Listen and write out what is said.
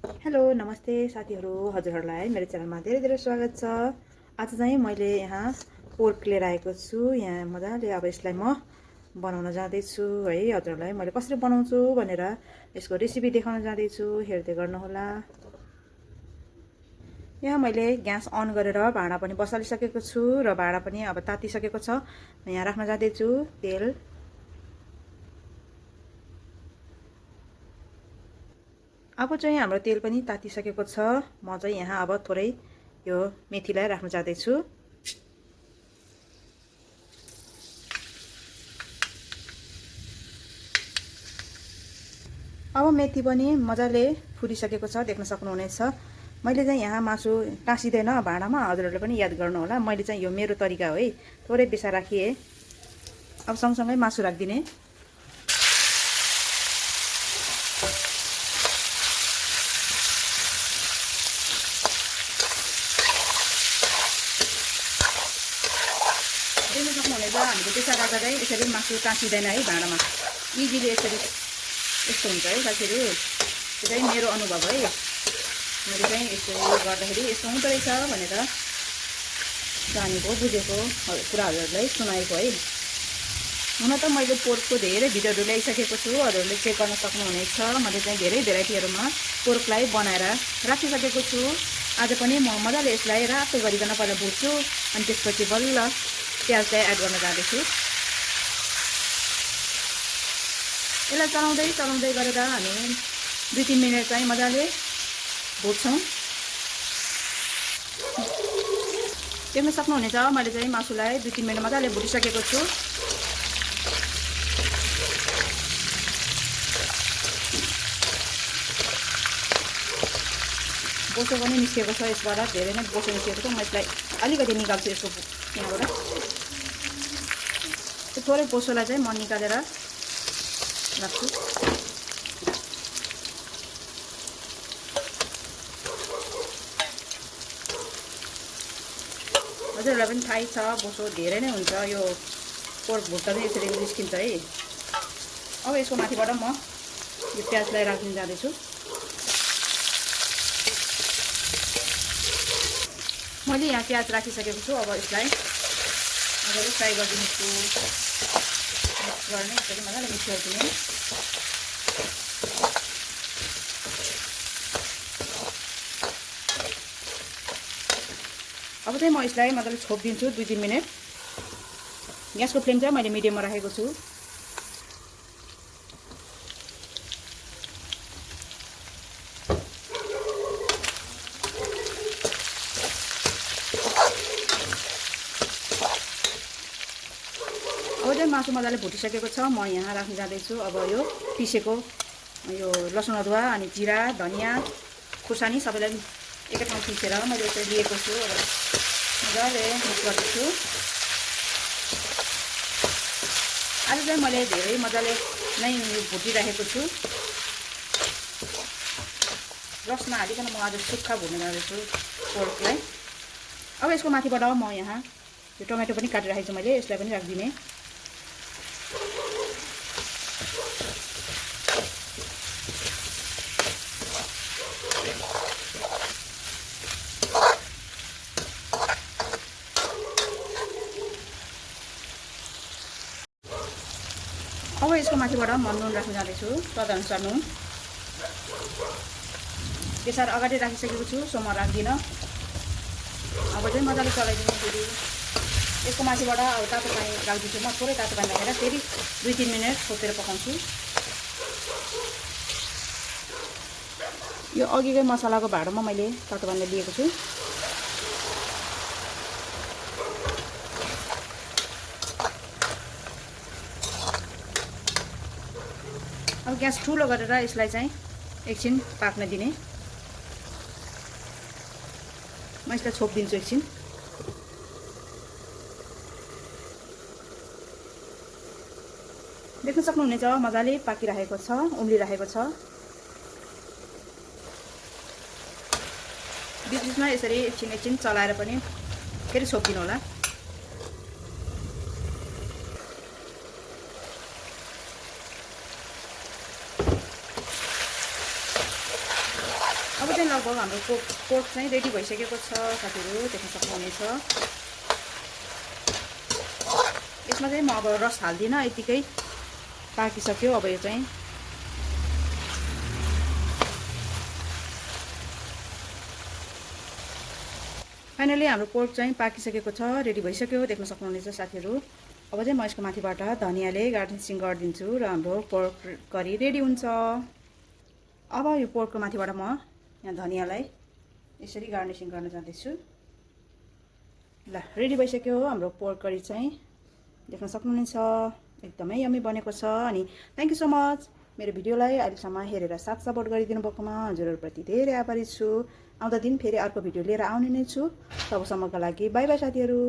Hello नमस्ते साथीहरू, हजुरहरूलाई मेरो च्यानलमा धेरै धेरै स्वागत छ। आज चाहिँ मैले यहाँ पोर्क लिएर आएको छु। यहाँ मजाले अब यसलाई म बनाउन जाँदैछु है। हजुरहरूलाई मैले कसरी बनाउँछु भनेर यसको रेसिपी देखाउन जाँदैछु, हेर्दै गर्नुहोला। यहाँ मैले ग्यास अन गरेर भाँडा पनि बसालिसकेको छु र भाँडा पनि अब तातिसकेको छ। यहाँ राख्न जाँदैछु तेल। अब चाहिँ हाम्रो तेल पनि तातिसकेको छ। म चाहिँ यहाँ अब थोरै यो मेथीलाई राख्न जाँदैछु। अब मेथी पनि मजाले फुलिसकेको छ, देख्न सक्नुहुनेछ। मैले चाहिँ यहाँ मासु टाँसिँदैन भाँडामा, हजुरहरूले पनि याद गर्नुहोला। मैले चाहिँ यो मेरो तरिका हो है, थोरै बेसा राखिए। अब सँगसँगै मासु राखिदिने। देख्न सक्नुहुनेछ, हामीले बेसा राख्दा चाहिँ यसरी मासु टाँसिँदैन है भाँडामा, इजिली यसरी यस्तो हुन्छ है साथीहरू। त्यो चाहिँ मेरो अनुभव है, मैले चाहिँ यसरी गर्दाखेरि यस्तो हुँदो रहेछ भनेर जानेको बुझेको कुराहरूलाई सुनाएको है। हुन त मैले पोर्कको धेरै भिडियोहरू ल्याइसकेको छु, हजुरहरूले चेक गर्न सक्नुहुनेछ। मैले चाहिँ धेरै भेराइटीहरूमा पोर्कलाई बनाएर राखिसकेको छु। आज पनि म मजाले यसलाई रातो गरिकन पहिला भुट्छु, अनि त्यसपछि बल्ल प्याजलाई एड गर्न जाँदैछु। यसलाई चलाउँदै गरेर हामी 2-3 मिनट चाहिँ मजाले भुट्छौँ। देख्न सक्नुहुनेछ, मैले चाहिँ मासुलाई 2-3 मिनट मजाले भुटिसकेको छु। बोसो पनि निस्किएको छ यसबाट, धेरै नै बोसो निस्किएको छ। म यसलाई अलिकति निकाल्छु यसको यहाँबाट। थोरै बोसोलाई चाहिँ म निकालेर राख्छु। हजुरहरूलाई पनि थाहै छ, बोसो धेरै नै हुन्छ यो पोर्क भुट्दा चाहिँ यसरी निस्किन्छ है। अब यसको माथिबाट म यो प्याजलाई राख्न जाँदैछु। मैले यहाँ प्याज राखिसकेको छु। अब यसलाई मजाले फ्राई गरिदिन्छु। मिक्स गर्ने, यसरी मजाले मिक्स गरिदिने। अब चाहिँ म यसलाई मजाले छोपिदिन्छु 2-3 मिनट। ग्यासको फ्लेम चाहिँ मैले मिडियममा राखेको छु। अब चाहिँ मासु मजाले भुटिसकेको छ। म यहाँ राख्न जाँदैछु अब यो पिसेको यो लसुन अदुवा अनि जिरा धनियाँ खुर्सानी सबैलाई एकै ठाउँ पिसेर मैले यसरी लिएको छु। अब मजाले मिक्स गर्दैछु। आज चाहिँ मैले धेरै मजाले नै भुटिराखेको छु। रस नहालिकन म आज सुक्खा भुट्न जाँदैछु पोर्कलाई। अब यसको माथिबाट म यहाँ यो टमेटो पनि काटिराखेको छु मैले, यसलाई पनि राखिदिने। अब यसको माथिबाट म नुन राख्न जाँदैछु, स्वादअनुसार नुन। बेसार अगाडि राखिसकेको छु, सो म राख्दिनँ। अब चाहिँ मजाले चलाइदिनु। फेरि यसको माथिबाट अब तातो पानी राखिदिन्छु म, थोरै तातो पानी राखेर फेरि 2-3 मिनट छोपेर पकाउँछु। यो अघिकै मसलाको भाँडोमा मैले तातो पानी लिएको छु। अब ग्यास ठुलो गरेर यसलाई चाहिँ एकछिन पाक्न दिने। म यसलाई छोपिदिन्छु एकछिन। देख्न सक्नुहुनेछ, मजाले पाकिरहेको छ, उम्लिरहेको छ। बिचबिचमा यसरी एकछिन चलाएर पनि फेरि छोपिदिनु होला। अब चाहिँ लगभग हाम्रो पोर्क चाहिँ रेडी भइसकेको छ साथीहरू, देख्न सक्नुहुनेछ। यसमा चाहिँ म अब रस हाल्दिनँ, यतिकै पाकिसक्यो। अब यो चाहिँ फाइनली हाम्रो पोर्क चाहिँ पाकिसकेको छ, रेडी भइसक्यो, देख्न सक्नुहुनेछ साथीहरू। अब चाहिँ म यसको माथिबाट धनियाँले गार्निसिङ गरिदिन्छु र हाम्रो पोर्क करी रेडी हुन्छ। अब यो पोर्कको माथिबाट म यहाँ धनियाँलाई यसरी गार्निसिङ गर्न जाँदैछु। ल, रेडी भइसक्यो हाम्रो पोर्क करी चाहिँ, देख्न सक्नुहुनेछ। एकदमै यम्मी बनेको छ। अनि थ्याङ्क यू सो मच मेरो भिडियोलाई अहिलेसम्म हेरेर साथ सपोर्ट गरिदिनु भएकोमा हजुरहरूप्रति धेरै आभारी छु। आउँदा दिन फेरि अर्को भिडियो लिएर आउने नै छु। तबसम्मको लागि बाई बाई साथीहरू।